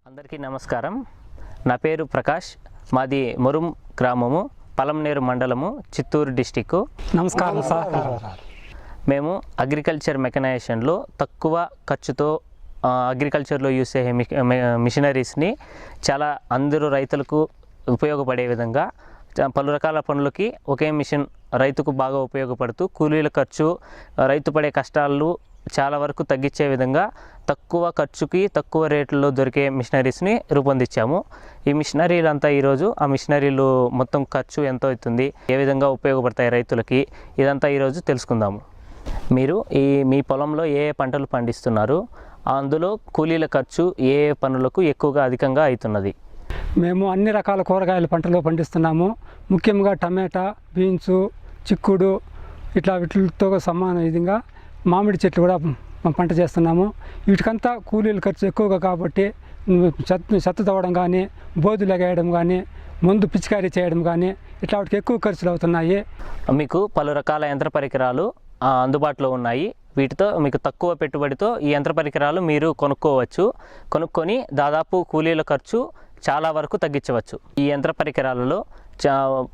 అందరికీ నమస్కారం. నా పేరు ప్రకాష్. మాది మురుం గ్రామము, పలంనేరు మండలము, చిత్తూరు డిస్టిక్. నమస్కారం సార్. మేము అగ్రికల్చర్ మెకనైజేషన్లో తక్కువ ఖర్చుతో అగ్రికల్చర్లో యూస్ అయ్యే మిషనరీస్ని చాలా అందరూ రైతులకు ఉపయోగపడే విధంగా పలు రకాల పనులకి ఒకే మిషన్ రైతుకు బాగా ఉపయోగపడుతూ కూలీల ఖర్చు, రైతు పడే కష్టాలు చాలా వరకు తగ్గించే విధంగా తక్కువ ఖర్చుకి తక్కువ రేట్లలో దొరికే మిషనరీస్ని రూపొందించాము. ఈ మిషనరీలు అంతా ఈరోజు ఆ మిషనరీలు మొత్తం ఖర్చు ఎంత అవుతుంది, ఏ విధంగా ఉపయోగపడతాయి రైతులకి, ఇదంతా ఈరోజు తెలుసుకుందాము. మీరు మీ పొలంలో ఏ పంటలు పండిస్తున్నారు, అందులో కూలీల ఖర్చు ఏ పనులకు ఎక్కువగా అధికంగా అవుతున్నది? మేము అన్ని రకాల కూరగాయల పంటలు పండిస్తున్నాము. ముఖ్యంగా టమాటా, బీన్స్, చిక్కుడు ఇట్లా వీటితో సమాన విధంగా మామిడి చెట్లు కూడా పంట చేస్తున్నాము. వీటికంతా కూలీల ఖర్చు ఎక్కువగా కాబట్టి చెత్త తవ్వడం కానీ, బోధులు ఎగేయడం కానీ, మందు పిచికారీ చేయడం కానీ ఇట్లా వాటికి ఎక్కువ ఖర్చులు అవుతున్నాయి. మీకు పలు రకాల యంత్ర పరికరాలు అందుబాటులో ఉన్నాయి. వీటితో మీకు తక్కువ పెట్టుబడితో ఈ యంత్ర పరికరాలు మీరు కొనుక్కొని దాదాపు కూలీల ఖర్చు చాలా వరకు తగ్గించవచ్చు. ఈ యంత్ర పరికరాలలో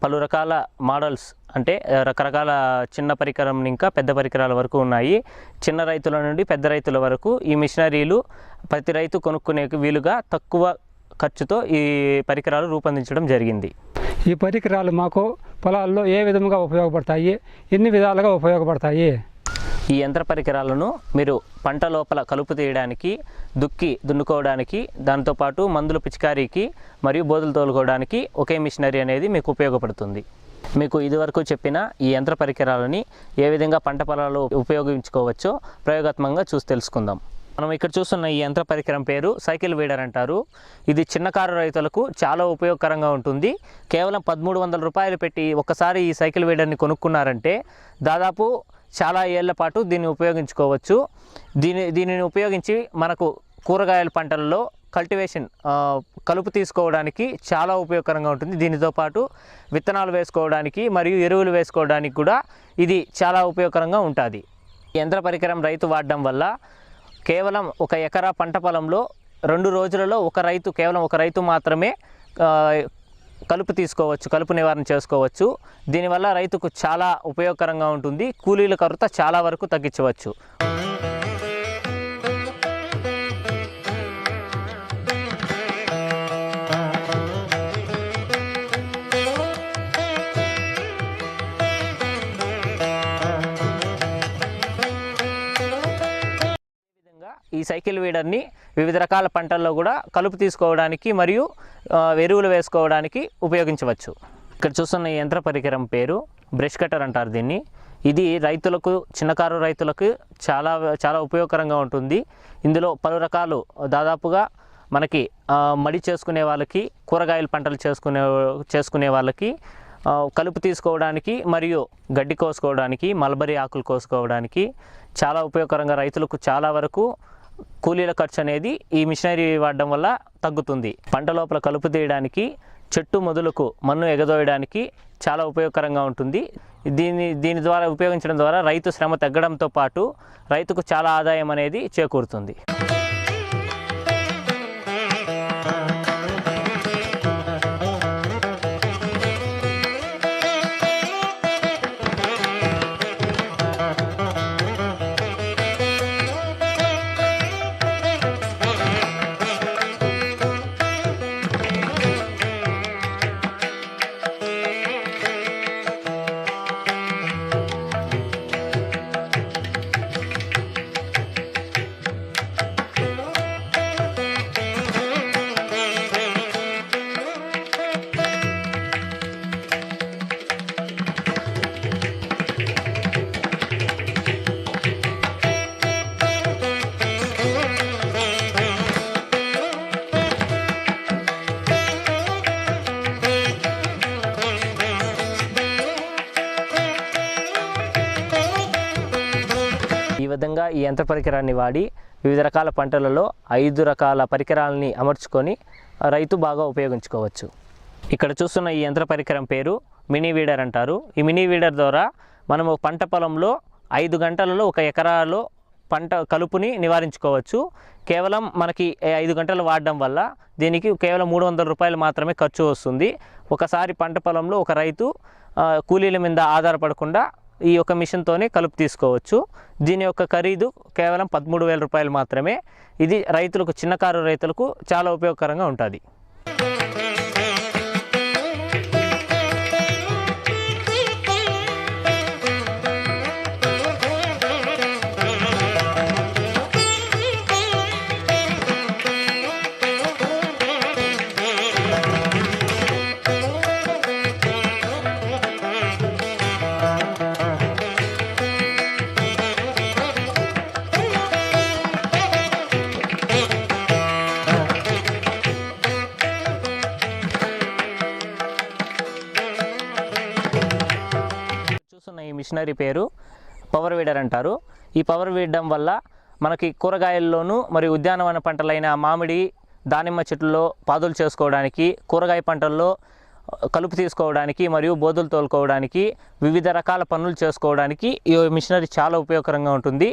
పలు రకాల మోడల్స్ అంటే రకరకాల చిన్న పరికరం ఇంకా పెద్ద పరికరాల వరకు ఉన్నాయి. చిన్న రైతుల నుండి పెద్ద రైతుల వరకు ఈ మిషనరీలు ప్రతి రైతు కొనుక్కునే వీలుగా తక్కువ ఖర్చుతో ఈ పరికరాలు రూపొందించడం జరిగింది. ఈ పరికరాలు మాకు పొలాల్లో ఏ విధంగా ఉపయోగపడతాయి, ఎన్ని విధాలుగా ఉపయోగపడతాయి? ఈ యంత్ర పరికరాలను మీరు పంట లోపల కలుపు తీయడానికి, దున్నుకోవడానికి, దాంతోపాటు మందులు పిచికారీకి మరియు బోధులు తోలుకోవడానికి ఒకే మిషనరీ అనేది మీకు ఉపయోగపడుతుంది. మీకు ఇదివరకు చెప్పిన ఈ యంత్ర పరికరాలని ఏ విధంగా పంట పొలాల్లో ఉపయోగించుకోవచ్చో ప్రయోగాత్మకంగా చూసి తెలుసుకుందాం. మనం ఇక్కడ చూస్తున్న ఈ యంత్ర పరికరం పేరు సైకిల్ వీడర్ అంటారు. ఇది చిన్నకారు రైతులకు చాలా ఉపయోగకరంగా ఉంటుంది. కేవలం 1300 రూపాయలు పెట్టి ఒకసారి ఈ సైకిల్ వీడర్ని కొనుక్కున్నారంటే దాదాపు చాలా ఏళ్ల పాటు దీన్ని ఉపయోగించుకోవచ్చు. దీనిని ఉపయోగించి మనకు కూరగాయల పంటలలో కల్టివేషన్ కలుపు తీసుకోవడానికి చాలా ఉపయోగకరంగా ఉంటుంది. దీనితో పాటు విత్తనాలు వేసుకోవడానికి మరియు ఎరువులు వేసుకోవడానికి కూడా ఇది చాలా ఉపయోగకరంగా ఉంటుంది. ఈ యంత్ర పరికరం రైతు వాడడం వల్ల కేవలం 1 ఎకరా పంట పొలంలో 2 రోజులలో కేవలం ఒక రైతు మాత్రమే కలుపు నివారణ చేసుకోవచ్చు. దీనివల్ల రైతుకు చాలా ఉపయోగకరంగా ఉంటుంది. కూలీల కొరత చాలా వరకు తగ్గించవచ్చు. ఈ సైకిల్ వీడర్ని వివిధ రకాల పంటల్లో కూడా కలుపు తీసుకోవడానికి మరియు ఎరువులు వేసుకోవడానికి ఉపయోగించవచ్చు. ఇక్కడ చూస్తున్న ఈ యంత్ర పరికరం పేరు బ్రష్ కటర్ అంటారు దీన్ని. ఇది చిన్నకారు రైతులకు చాలా ఉపయోగకరంగా ఉంటుంది. ఇందులో పలు రకాలు దాదాపుగా మనకి మడి చేసుకునే వాళ్ళకి, కూరగాయల పంటలు చేసుకునే వాళ్ళకి, కలుపు తీసుకోవడానికి మరియు గడ్డి కోసుకోవడానికి, మల్బరీ ఆకులు కోసుకోవడానికి చాలా ఉపయోగకరంగా రైతులకు చాలా వరకు కూలీల ఖర్చు అనేది ఈ మిషనరీ వాడడం వల్ల తగ్గుతుంది. పంట లోపల కలుపు తీయడానికి, చెట్టు మొదలకు మన్ను ఎగదోయడానికి చాలా ఉపయోగకరంగా ఉంటుంది. దీని ద్వారా ఉపయోగించడం ద్వారా రైతు శ్రమ తగ్గడంతో పాటు రైతుకు చాలా ఆదాయం అనేది చేకూరుతుంది. ఈ విధంగా ఈ యంత్ర పరికరాన్ని వాడి వివిధ రకాల పంటలలో 5 రకాల పరికరాలని అమర్చుకొని రైతు బాగా ఉపయోగించుకోవచ్చు. ఇక్కడ చూస్తున్న ఈ యంత్ర పరికరం పేరు మినీ వీడర్ అంటారు. ఈ మినీ వీడర్ ద్వారా మనము పంట పొలంలో 5 గంటలలో 1 ఎకరాలో పంట కలుపుని నివారించుకోవచ్చు. కేవలం మనకి 5 గంటలు వాడడం వల్ల దీనికి కేవలం 300 రూపాయలు మాత్రమే ఖర్చు వస్తుంది. ఒకసారి పంట పొలంలో ఒక రైతు కూలీల మీద ఆధారపడకుండా ఈ యొక్క మిషన్తోనే కలుపు తీసుకోవచ్చు. దీని యొక్క ఖరీదు కేవలం 13,000 రూపాయలు మాత్రమే. ఇది రైతులకు, చిన్నకారు రైతులకు చాలా ఉపయోగకరంగా ఉంటుంది. ఈ మిషనరీ పేరు పవర్ వీడర్ అంటారు. ఈ పవర్ వీడడం వల్ల మనకి కూరగాయల్లోనూ మరియు ఉద్యానవన పంటలైన మామిడి, దానిమ్మ చెట్లలో పాదులు చేసుకోవడానికి, కూరగాయ పంటల్లో కలుపు తీసుకోవడానికి మరియు బోధులు తోలుకోవడానికి, వివిధ రకాల పనులు చేసుకోవడానికి ఈ మిషనరీ చాలా ఉపయోగకరంగా ఉంటుంది.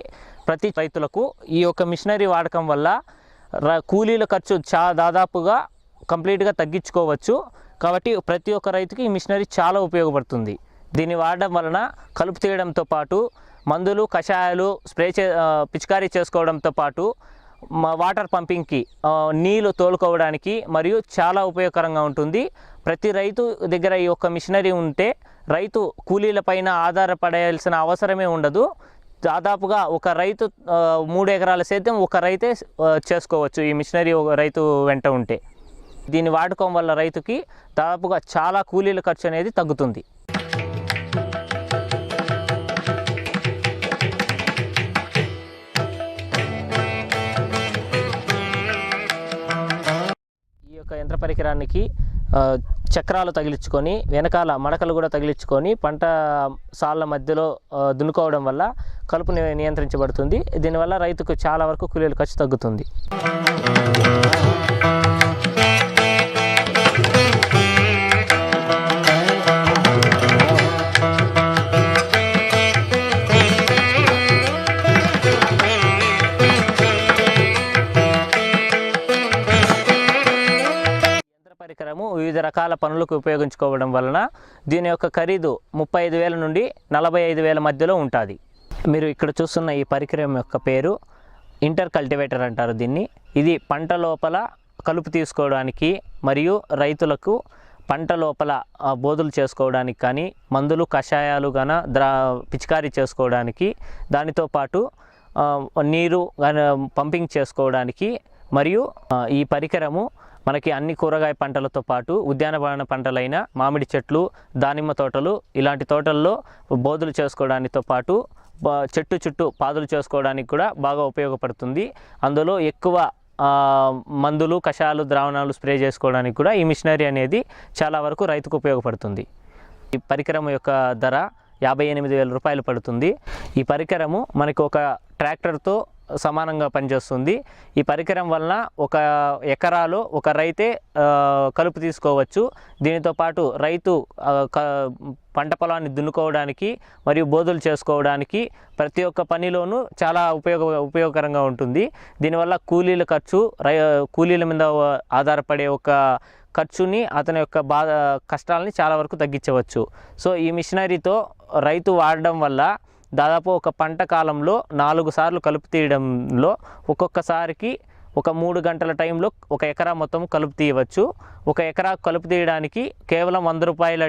ప్రతి రైతులకు ఈ యొక్క మిషనరీ వాడకం వల్ల కూలీల ఖర్చు దాదాపుగా కంప్లీట్గా తగ్గించుకోవచ్చు. కాబట్టి ప్రతి ఒక్క రైతుకి ఈ మిషనరీ చాలా ఉపయోగపడుతుంది. దీన్ని వాడడం వలన కలుపు తీయడంతో పాటు మందులు, కషాయాలు పిచికారీ చేసుకోవడంతో పాటు వాటర్ పంపింగ్కి, నీళ్ళు తోలుకోవడానికి మరియు చాలా ఉపయోగకరంగా ఉంటుంది. ప్రతి రైతు దగ్గర ఈ యొక్క మిషనరీ ఉంటే రైతు కూలీలపైన ఆధారపడాల్సిన అవసరమే ఉండదు. దాదాపుగా ఒక రైతు 3 ఎకరాల సేద్యం ఒక రైతే చేసుకోవచ్చు ఈ మిషనరీ ఒక రైతు వెంట ఉంటే. దీన్ని వాడుకోవడం వల్ల రైతుకి దాదాపుగా చాలా కూలీల ఖర్చు అనేది తగ్గుతుంది. యంత్ర పరికరానికి చక్రాలు తగిలించుకొని వెనకాల మడకలు కూడా తగిలించుకొని పంట సాళ్ళ మధ్యలో దున్నుకోవడం వల్ల కలుపు నియంత్రించబడుతుంది. దీనివల్ల రైతుకు చాలా వరకు కూలీల ఖర్చు తగ్గుతుంది. పరికరము వివిధ రకాల పనులకు ఉపయోగించుకోవడం వలన దీని యొక్క ఖరీదు 35,000 నుండి 45,000 మధ్యలో ఉంటుంది. మీరు ఇక్కడ చూస్తున్న ఈ పరికరం యొక్క పేరు ఇంటర్ కల్టివేటర్ అంటారు దీన్ని. ఇది పంట లోపల కలుపు తీసుకోవడానికి మరియు రైతులకు పంట లోపల బోధులు చేసుకోవడానికి కానీ, మందులు, కషాయాలు గాన పిచికారీ చేసుకోవడానికి, దానితో పాటు నీరు పంపింగ్ చేసుకోవడానికి మరియు ఈ పరికరము మనకి అన్ని కూరగాయ పంటలతో పాటు ఉద్యానవన పంటలైన మామిడి చెట్లు, దానిమ్మ తోటలు, ఇలాంటి తోటల్లో బోధులు చేసుకోవడానితో పాటు చెట్టు చుట్టూ పాదులు చేసుకోవడానికి కూడా బాగా ఉపయోగపడుతుంది. అందులో ఎక్కువ మందులు, కషాయాలు, ద్రావణాలు స్ప్రే చేసుకోవడానికి కూడా ఈ మిషనరీ అనేది చాలా వరకు రైతుకు ఉపయోగపడుతుంది. ఈ పరికరం యొక్క ధర 58,000 రూపాయలు పడుతుంది. ఈ పరికరము మనకు ఒక ట్రాక్టర్తో సమానంగా పనిచేస్తుంది. ఈ పరికరం వలన ఒక ఎకరాలో ఒక రైతే కలుపు తీసుకోవచ్చు. దీనితో పాటు రైతు పంట పొలాన్ని దున్నుకోవడానికి మరియు బోధులు చేసుకోవడానికి ప్రతి ఒక్క పనిలోనూ చాలా ఉపయోగకరంగా ఉంటుంది. దీనివల్ల కూలీల ఖర్చు, కూలీల మీద ఆధారపడే ఒక ఖర్చుని, అతని యొక్క కష్టాలని చాలా వరకు తగ్గించవచ్చు. సో ఈ మిషనరీతో రైతు వాడడం వల్ల దాదాపు ఒక పంట కాలంలో 4 సార్లు కలుపు తీయడంలో ఒక్కొక్కసారికి ఒక 3 గంటల టైంలో 1 ఎకరా మొత్తం కలుపు తీయవచ్చు. 1 ఎకరా కలుపు తీయడానికి కేవలం 100 రూపాయల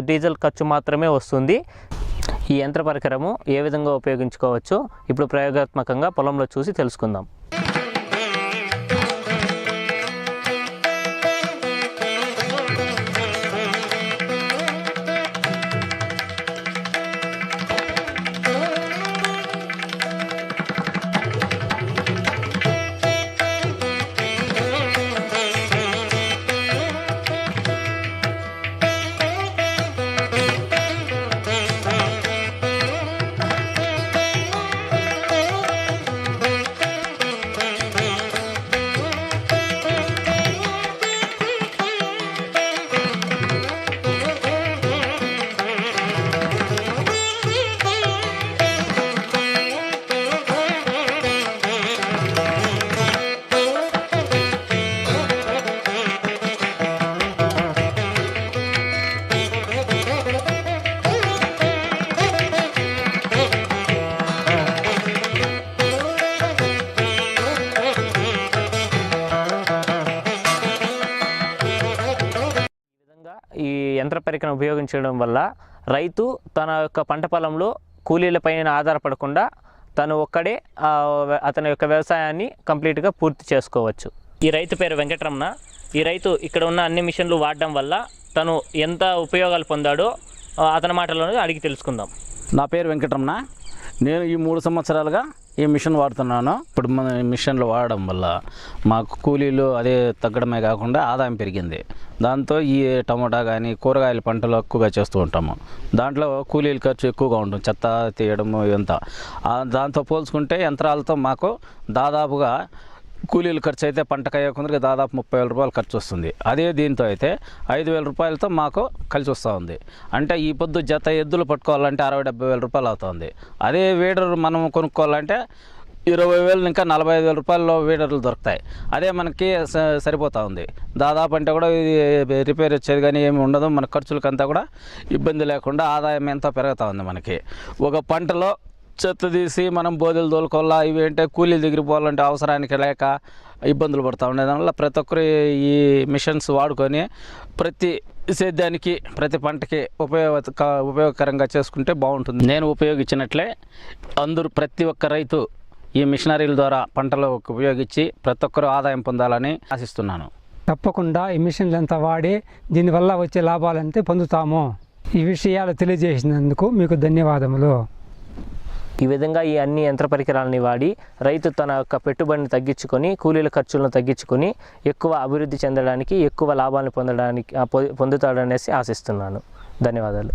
డీజిల్ ఖర్చు మాత్రమే వస్తుంది. ఈ యంత్ర పరికరము ఏ విధంగా ఉపయోగించుకోవచ్చో ఇప్పుడు ప్రయోగాత్మకంగా పొలంలో చూసి తెలుసుకుందాం. పరికరం ఉపయోగించడం వల్ల రైతు తన యొక్క పంట పొలంలో కూలీలపైన ఆధారపడకుండా తను ఒక్కడే అతని యొక్క వ్యవసాయాన్ని కంప్లీట్గా పూర్తి చేసుకోవచ్చు. ఈ రైతు పేరు వెంకటరమణ. ఈ రైతు ఇక్కడ ఉన్న అన్ని మిషన్లు వాడడం వల్ల తను ఎంత ఉపయోగాలు పొందాడో అతని మాటలోనే అడిగి తెలుసుకుందాం. నా పేరు వెంకటరమణ. నేను ఈ 3 సంవత్సరాలుగా ఈ మిషన్ వాడుతున్నాను. ఇప్పుడు మన మిషన్లు వాడడం వల్ల మాకు కూలీలు అదే తగ్గడమే కాకుండా ఆదాయం పెరిగింది. దాంతో ఈ టమోటా కానీ కూరగాయల పంటలు ఎక్కువగా చేస్తూ ఉంటాము. దాంట్లో కూలీల ఖర్చు ఎక్కువగా ఉంటుంది, చెత్త తీయడము ఇదంతా. దాంతో పోల్చుకుంటే యంత్రాలతో మాకు దాదాపుగా కూలీల ఖర్చు అయితే పంటకు అయ్యే కొందరికి దాదాపు 30,000 రూపాయలు ఖర్చు వస్తుంది. అదే దీంతో అయితే 5,000 రూపాయలతో మాకు కలిసి వస్తూ ఉంది. అంటే ఈ పొద్దు జత ఎద్దులు పట్టుకోవాలంటే 60,000-70,000 రూపాయలు అవుతుంది. అదే వీడర్ మనం కొనుక్కోవాలంటే 20,000 ఇంకా 45,000 రూపాయల్లో వీడర్లు దొరుకుతాయి. అదే మనకి సరిపోతూ ఉంది. దాదాపు అంటే కూడా ఇది రిపేర్ వచ్చేది కానీ ఏమి ఉండదు. మన ఖర్చులకంతా కూడా ఇబ్బంది లేకుండా ఆదాయం ఎంతో పెరుగుతూ ఉంది. మనకి ఒక పంటలో చెత్త తీసి మనం బోదెలు తోలుకోవాలా, ఇవి అంటే కూలీల దగ్గర పోవాలంటే అవసరానికి లేక ఇబ్బందులు పడుతూ ఉండే దానివల్ల ప్రతి ఒక్కరు ఈ మిషన్స్ వాడుకొని ప్రతి సేద్యానికి ప్రతి పంటకి ఉపయోగకరంగా చేసుకుంటే బాగుంటుంది. నేను ఉపయోగించినట్లే ప్రతి ఒక్క రైతు ఈ మిషనరీల ద్వారా పంటలు ఉపయోగించి ప్రతి ఒక్కరు ఆదాయం పొందాలని ఆశిస్తున్నాను. తప్పకుండా ఈ మిషన్లంతా వాడి దీనివల్ల వచ్చే లాభాలంతా పొందుతాము. ఈ విషయాలు తెలియజేసినందుకు మీకు ధన్యవాదములు. ఈ విధంగా ఈ అన్ని యంత్ర పరికరాలని వాడి రైతు తన యొక్క పెట్టుబడిని తగ్గించుకొని కూలీల ఖర్చులను తగ్గించుకొని ఎక్కువ అభివృద్ధి చెందడానికి, ఎక్కువ లాభాలను పొందుతాడనేసి ఆశిస్తున్నాను. ధన్యవాదాలు.